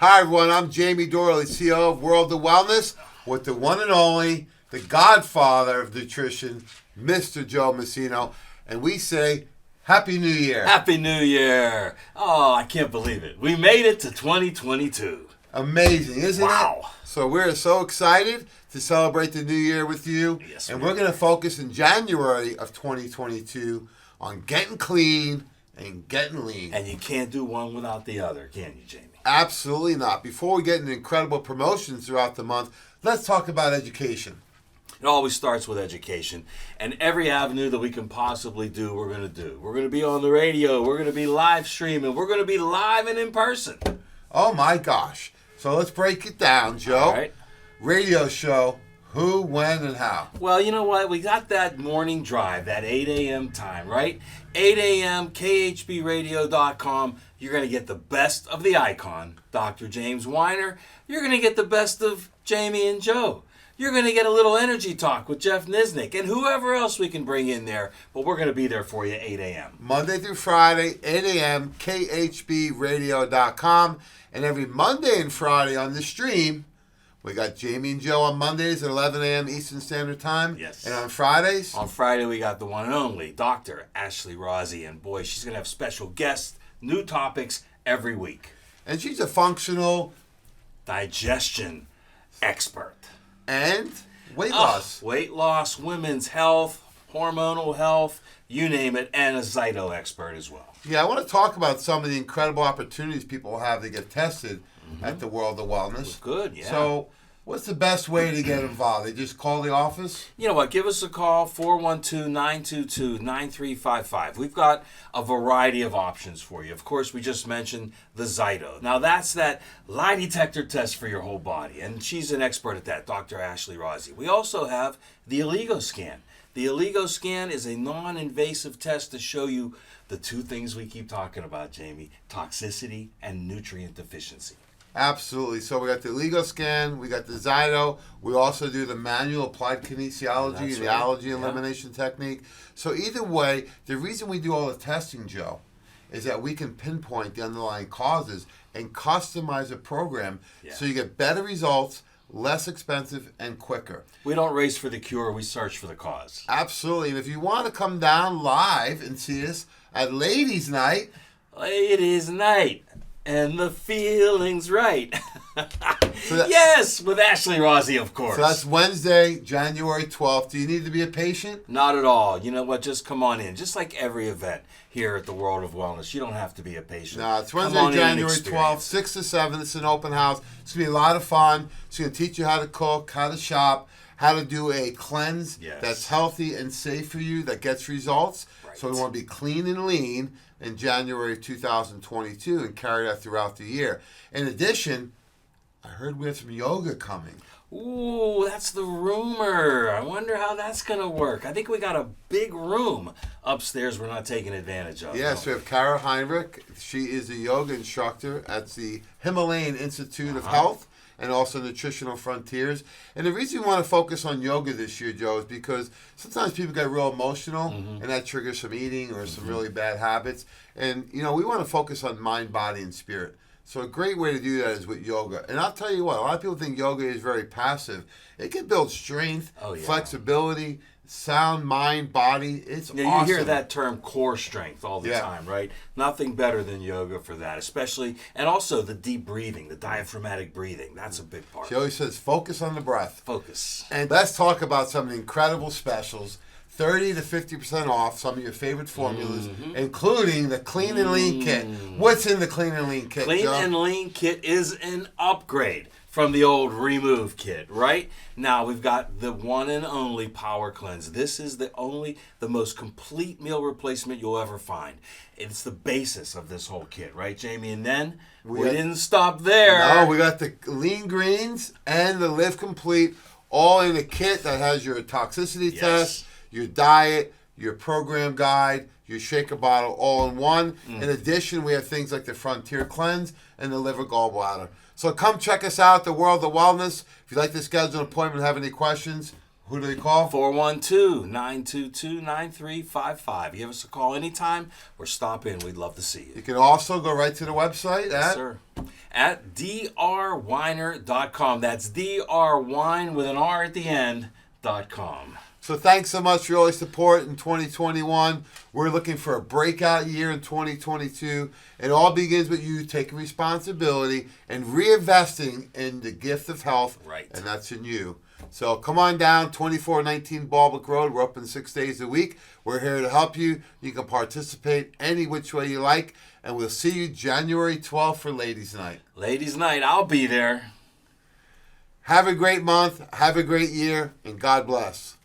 Hi everyone, I'm Jamie Doyle, CEO of World of Wellness, with the one and only, the godfather of nutrition, Mr. Joe Messino, and we say, Happy New Year. Happy New Year. Oh, I can't believe it. We made it to 2022. Amazing, isn't it? Wow. So we're so excited to celebrate the new year with you. Yes, and we we're are. going to focus in January of 2022 on getting clean and getting lean. And you can't do one without the other, can you, Jamie? Absolutely not. Before we get into incredible promotions throughout the month, let's talk about education. It always starts with education. And every avenue that we can possibly do, we're going to do. We're going to be on the radio. We're going to be live streaming. We're going to be live and in person. Oh my gosh. So let's break it down, Joe. All right. Radio show, who, when, and how. Well, you know what? We got that morning drive, that 8 a.m. time, right? 8 a.m., khbradio.com. You're going to get the best of the icon, Dr. James Weiner. You're going to get the best of Jamie and Joe. You're going to get a little energy talk with Jeff Nisnik and whoever else we can bring in there. But we're going to be there for you 8 a.m. Monday through Friday, 8 a.m., khbradio.com. And every Monday and Friday on the stream, we got Jamie and Joe on Mondays at 11 a.m. Eastern Standard Time. Yes. And on Fridays? On Friday, we got the one and only Dr. Ashley Rossi. And boy, she's going to have special guests, new topics every week. And she's a functional Digestion expert. and weight loss. Weight loss, women's health, hormonal health, you name it, and a Zyto expert as well. Yeah, I want to talk about some of the incredible opportunities people have to get tested at the World of Wellness. Good, yeah. So, what's the best way to get involved? They just call the office? You know what? Give us a call, 412-922-9355. We've got a variety of options for you. Of course, we just mentioned the Zyto. Now, that's that lie detector test for your whole body, and she's an expert at that, Dr. Ashley Rossi. We also have the Allego scan. The Allego scan is a non-invasive test to show you the two things we keep talking about, Jamie, toxicity and nutrient deficiency. Absolutely. So we got the Allego scan, we got the Zyto, we also do the manual applied kinesiology That's and the right. allergy Yeah. elimination technique. So either way, the reason we do all the testing, Joe, is that we can pinpoint the underlying causes and customize a program so you get better results, less expensive, and quicker. We don't race for the cure, we search for the cause. Absolutely. And if you want to come down live and see us at Ladies Night, Ladies' night, and the feeling's right. that- Yes, with Ashley Rossi, of course. so that's Wednesday, January 12th. Do you need to be a patient? Not at all. You know what? Just come on in. Just like every event here at the World of Wellness, you don't have to be a patient. No, it's Come Wednesday, on in and January 12th, experience. 6 to 7. It's an open house. It's going to be a lot of fun. It's going to teach you how to cook, how to shop, how to do a cleanse Yes. that's healthy and safe for you, that gets results. Right. So we want to be clean and lean in January 2022 and carry that throughout the year. In addition, I heard we have some yoga coming. Ooh, that's the rumor. I wonder how that's going to work. I think we got a big room upstairs we're not taking advantage of. Yes, we have Cara Heinrich. She is a yoga instructor at the Himalayan Institute of Health and also Nutritional Frontiers. And the reason we want to focus on yoga this year, Joe, is because sometimes people get real emotional and that triggers some eating or some really bad habits. And, you know, we want to focus on mind, body, and spirit. So a great way to do that is with yoga. And I'll tell you what, a lot of people think yoga is very passive. It can build strength, Oh, yeah. flexibility, sound mind, body. It's Yeah, awesome. you hear that term core strength all the Yeah. time, right? Nothing better than yoga for that, especially, and also the deep breathing, the diaphragmatic breathing. That's a big part. She always says, focus on the breath. Focus. And let's talk about some of the incredible specials. 30 to 50% off some of your favorite formulas, including the Clean and Lean Kit. What's in the Clean and Lean Kit, Clean Joe? and Lean Kit is an upgrade from the old Remove Kit, right? Now we've got the one and only Power Cleanse. This is the most complete meal replacement you'll ever find. It's the basis of this whole kit, right, Jamie? And then we didn't stop there. No, we got the Lean Greens and the Live Complete all in a kit that has your toxicity test, your diet, your program guide, your shaker bottle all in one. In addition, we have things like the Frontier Cleanse and the Liver Gallbladder. So come check us out at the World of Wellness. If you'd like to schedule an appointment, have any questions, who do they call? 412-922-9355. Give us a call anytime or stop in. We'd love to see you. You can also go right to the website Yes, at... sir. at drwiner.com. That's drwine with an R at the end.com. So thanks so much for all your support in 2021. We're looking for a breakout year in 2022. It all begins with you taking responsibility and reinvesting in the gift of health. Right. And that's in you. So come on down, 2419 Balbuck Road. We're open 6 days a week. We're here to help you. You can participate any which way you like. And we'll see you January 12th for Ladies' Night. Ladies' Night, I'll be there. Have a great month. Have a great year. And God bless.